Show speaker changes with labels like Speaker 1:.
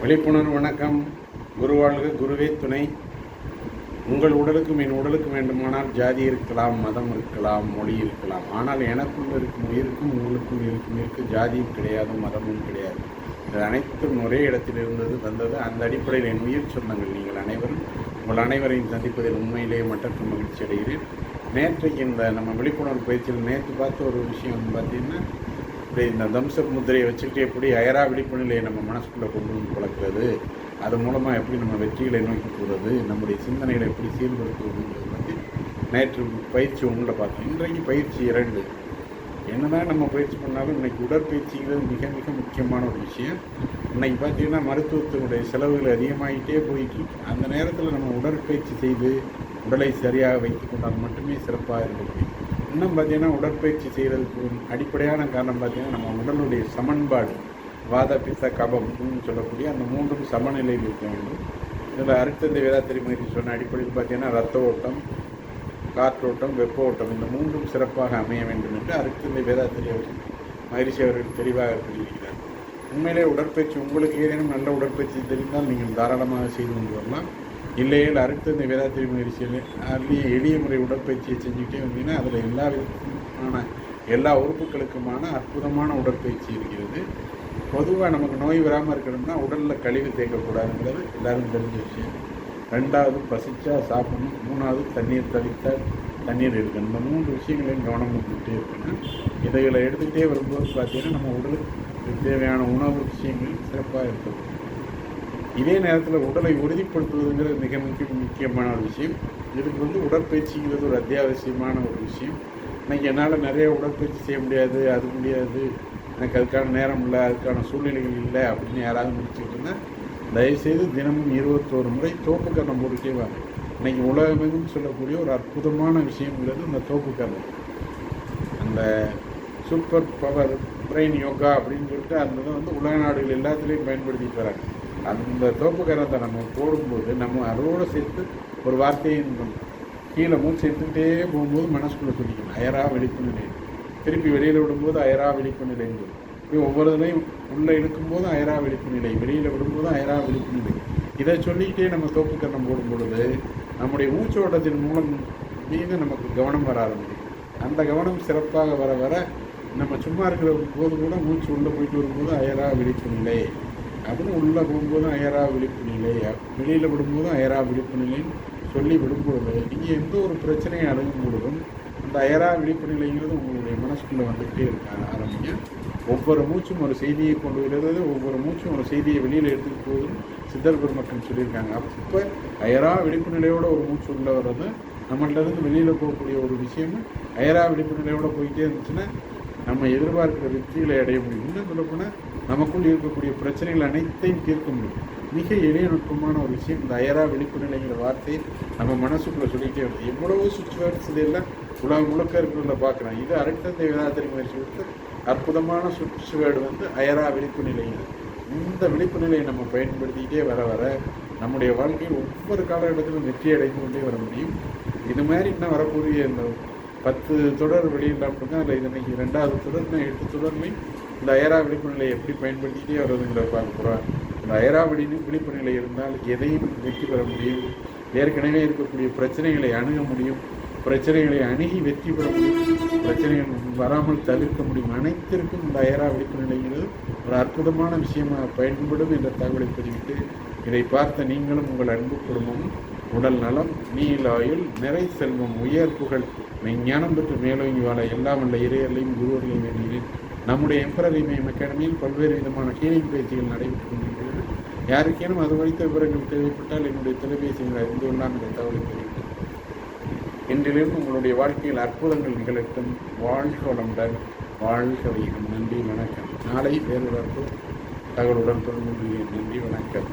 Speaker 1: விழிப்புணர்வு வணக்கம். குருவாழ்க, குருவே துணை. உங்கள் உடலுக்கும் என் உடலுக்கும் வேண்டுமானால் ஜாதி இருக்கலாம், மதம் இருக்கலாம், மொழி இருக்கலாம். ஆனால் எனக்குள் இருக்கும் உயிருக்கும் உங்களுக்குள் இருக்கும் உயிருக்கு ஜாதியும் கிடையாது, மதமும் கிடையாது. இது அனைத்தும் ஒரே இடத்தில் இருந்தது வந்தது. அந்த அடிப்படையில் என் உயிர் சொந்தங்கள் நீங்கள் அனைவரும், உங்கள் அனைவரையும் சந்திப்பதில் உண்மையிலேயே மற்றற்ற மகிழ்ச்சி அடைகிறேன். நேற்றைக்கு இந்த நம்ம விழிப்புணர்வு பயிற்சியில் நேற்று பார்த்த ஒரு விஷயம் வந்து பார்த்திங்கன்னா, இப்படி இந்த தம்சப் முத்திரையை வச்சுக்கிட்டு எப்படி அயரா விழிப்பு நிலையை நம்ம மனசுக்குள்ளே கொண்டு வந்து பழக்கிறது, அது மூலமாக எப்படி நம்ம வெற்றிகளை நோக்கி போகிறது, நம்முடைய சிந்தனைகளை எப்படி சீர்படுத்துவதுங்கிறது பற்றி நேற்று பயிற்சி ஒன்றில் பார்த்தோம். இன்றைக்கு பயிற்சி 2. என்னதான் நம்ம பயிற்சி பண்ணாலும் இன்றைக்கி உடற்பயிற்சிங்கிறது மிக மிக முக்கியமான ஒரு விஷயம். இன்றைக்கி பார்த்திங்கன்னா மருத்துவத்தினுடைய செலவுகள் அதிகமாகிட்டே போயிட்டு, அந்த நேரத்தில் நம்ம உடற்பயிற்சி செய்து உடலை சரியாக வைத்து கொண்டால் மட்டுமே சிறப்பாக இருக்கும். இன்னும் பார்த்திங்கன்னா உடற்பயிற்சி செய்கிறதுக்கு அடிப்படையான காரணம் பார்த்திங்கன்னா நம்ம உடலுடைய சமன்பாடு, வாத பித்த கபம்னு சொல்லக்கூடிய அந்த 3ம் சமநிலையில் இருக்க வேண்டும். இதில் அருட்தந்தை வேதாத்திரி மகிழ்ச்சி சொன்ன அடிப்படையில் பார்த்திங்கன்னா ரத்த ஓட்டம், காற்றோட்டம், வெப்ப ஓட்டம் இந்த 3ம் சிறப்பாக அமைய வேண்டும் என்று அருட்தந்தை வேதாத்திரி அவர்கள் மகிழ்ச்சி அவர்கள் தெளிவாக கூறியிருக்கிறார். உண்மையிலே உடற்பயிற்சி உங்களுக்கு ஏதேனும் நல்ல உடற்பயிற்சி தெரிந்தால் நீங்கள் தாராளமாக செய்து கொண்டு வரலாம். இல்லையில் அருட்தந்தை வேதாத்திரி மகிழ்ச்சியில் அதுலேயே எளிய முறை உடற்பயிற்சியை செஞ்சுக்கிட்டே வந்தீங்கன்னா அதில் எல்லா விதமான எல்லா உறுப்புகளுக்குமான அற்புதமான உடற்பயிற்சி இருக்கிறது. பொதுவாக நமக்கு நோய் வராமல் இருக்கணும்னா உடலில் கழிவு தேக்கக்கூடாதுங்கிறது எல்லோரும் தெரிஞ்ச விஷயம். 2வது பசிச்சா சாப்பிடணும், 3வது தண்ணீர் தவித்தால் தண்ணீர் எடுக்கணும். இந்த 3 விஷயங்களையும் கவனம் கொடுத்துக்கிட்டே இருக்கணும். இதைகளை எடுத்துக்கிட்டே வரும்போது பார்த்திங்கன்னா நம்ம உடலுக்கு தேவையான உணவு விஷயங்கள் சிறப்பாக இருக்கும். இதே நேரத்தில் உடலை உறுதிப்படுத்துவதுங்கிறது மிக முக்கியமான ஒரு விஷயம். இதுக்கு உடற்பயிற்சிங்கிறது ஒரு அத்தியாவசியமான ஒரு விஷயம். இன்றைக்கி என்னால் நிறைய உடற்பயிற்சி செய்ய முடியாது, அது முடியாது, எனக்கு அதுக்கான நேரம் இல்லை, அதுக்கான சூழ்நிலைகள் இல்லை அப்படின்னு யாராவது முடிச்சுட்டு இருந்தால் தயவுசெய்து தினமும் 21 முறை தோப்பு கரணம் போட்டுட்டே வாங்க. இன்றைக்கி உலகமெங்கும் சொல்லக்கூடிய ஒரு அற்புதமான விஷயங்கிறது இந்த தோப்பு கரணம். அந்த சூப்பர் பவர் பிரெயின் யோகா அப்படின்னு சொல்லிட்டு அந்த உலக நாடுகள் எல்லாத்துலேயும் பயன்படுத்திட்டு வராங்க. அந்த தோப்பு கரணத்தை நம்ம போடும்போது நம்ம அதோடு சேர்த்து ஒரு வார்த்தையை கீழே மூச்சு எடுத்துக்கிட்டே போகும்போது மனசுக்குள்ளே சொல்லிக்கணும் அயரா விழிப்பு நிலை. திருப்பி வெளியில் விடும்போது அயரா விழிப்பு நிலைங்கிறது. ஒவ்வொரு இதையும் உள்ளே இழுக்கும்போது அயரா விழிப்பு நிலை, வெளியில் விடும்போது அயரா விழிப்பு நிலை. இதை சொல்லிக்கிட்டே நம்ம தோப்பு கரணம் போடும் பொழுது நம்முடைய மூச்சோட்டத்தின் மூலம் மீது நமக்கு கவனம் வர ஆரம்பிக்கும். அந்த கவனம் சிறப்பாக வர வர நம்ம சும்மா இருக்கிற போது கூட மூச்சு உள்ளே போயிட்டு வரும்போது அயரா விழிப்பு நிலை அப்படின்னு, உள்ளே போகும்போது அயரா விழிப்பு நிலை, வெளியில் விடும்போதும் அயரா விழிப்பு நிலைன்னு சொல்லி விடும்பொழுது நீங்கள் எந்த ஒரு பிரச்சனையை அணுகும் பொழுதும் அந்த அயரா விழிப்பு நிலைங்கிறது உங்களுடைய மனசுக்குள்ளே வந்துக்கிட்டே இருக்க ஆரம்பிங்க. ஒவ்வொரு மூச்சும் ஒரு செய்தியை கொண்டு வருகிறது, ஒவ்வொரு மூச்சும் ஒரு செய்தியை வெளியில் எடுத்துகிட்டு போகுதுன்னு சித்தர் பெருமக்கள் சொல்லியிருக்காங்க. அப்போ அயரா விழிப்பு நிலையோட ஒரு மூச்சு உள்ளே வர்றது, நம்மள்டருந்து வெளியில் போகக்கூடிய ஒரு விஷயமும் அயரா விழிப்பு நிலையோடு போயிட்டே இருந்துச்சுன்னா நம்ம எதிர்பார்க்கிற வெற்றிகளை அடைய முடியும். இன்னும் சொல்லப்போனால் நமக்குள் இருக்கக்கூடிய பிரச்சனைகள் அனைத்தையும் தீர்க்க முடியும். மிக எளிய நுட்பமான ஒரு விஷயம் இந்த அயரா விழிப்பு நிலைங்கிற வார்த்தையை நம்ம மனசுக்குள்ளே சொல்லிகிட்டே வருது. எவ்வளவோ சுவிட்ச் வேர்ட்ஸ் இதெல்லாம் உலகம் முழுக்க இருக்கிறத பார்க்குறேன். இது அருட்தந்தை வேதாத்திரி மகிழ்ச்சி கொடுத்து அற்புதமான சுவிட்ச் வேர்டு அயரா விழிப்பு நிலைங்கிறது. இந்த விழிப்பு நிலையை நம்ம பயன்படுத்திக்கிட்டே வர வர நம்முடைய வாழ்க்கையில் ஒவ்வொரு காலகட்டத்திலும் வெற்றி அடைந்து கொண்டே வர முடியும். இது மாதிரி இன்னும் வரக்கூடிய இந்த 10 தொடர் வெளியிடாமல் தான் அதில் இன்னைக்கு 2வது தொடர், 8 தொடர்லையும் இந்த அயரா விழிப்பு நிலையை எப்படி பயன்படுத்திக்கிட்டே வர்றதுங்கிற பார்க்க போகிறோம். இந்த அயரா விழிப்பு நிலை இருந்தால் எதையும் வெற்றி பெற முடியும். ஏற்கனவே இருக்கக்கூடிய பிரச்சனைகளை அணுக முடியும், பிரச்சனைகளை அணுகி வெற்றி பெற முடியும், பிரச்சனைகள் வராமல் தவிர்க்க முடியும். அனைத்திற்கும் இந்த அயரா விழிப்பு நிலைங்கிறது ஒரு அற்புதமான விஷயமாக பயன்படும் என்ற தகவலை பதிவிட்டு, இதை பார்த்த நீங்களும் உங்கள் அன்பு குடும்பமும் உடல் நலம், நீலாயுள், நிறை செல்வம், உயர் புகழ், மெஞ்ஞானம் பெற்று மேலோங்கி வாழ எல்லாம் வல்ல இறையர்களையும் குருவர்களையும் வேண்டுகிறேன். நம்முடைய எம்பரர் இமயம் அகாடமியில் பல்வேறு விதமான ஹீலிங் பயிற்சிகள் நடைபெற்றுக் கொண்டிருக்கிறது. யாருக்கேனும் அது குறித்த விவரங்கள் தேவைப்பட்டால் என்னுடைய தொலைபேசிகளை அறிந்து கொள்ளலாம் என்ற தகவலை தெரிவித்தேன். இன்றிலிருந்து உங்களுடைய வாழ்க்கையில் அற்புதங்கள் நிகழட்டும். வாழ்க வளமுடன், வாழ்க வைகம். நன்றி, வணக்கம். நாளை வேறொரு தகவலுடன் தொடர்பு. நன்றி, வணக்கம்.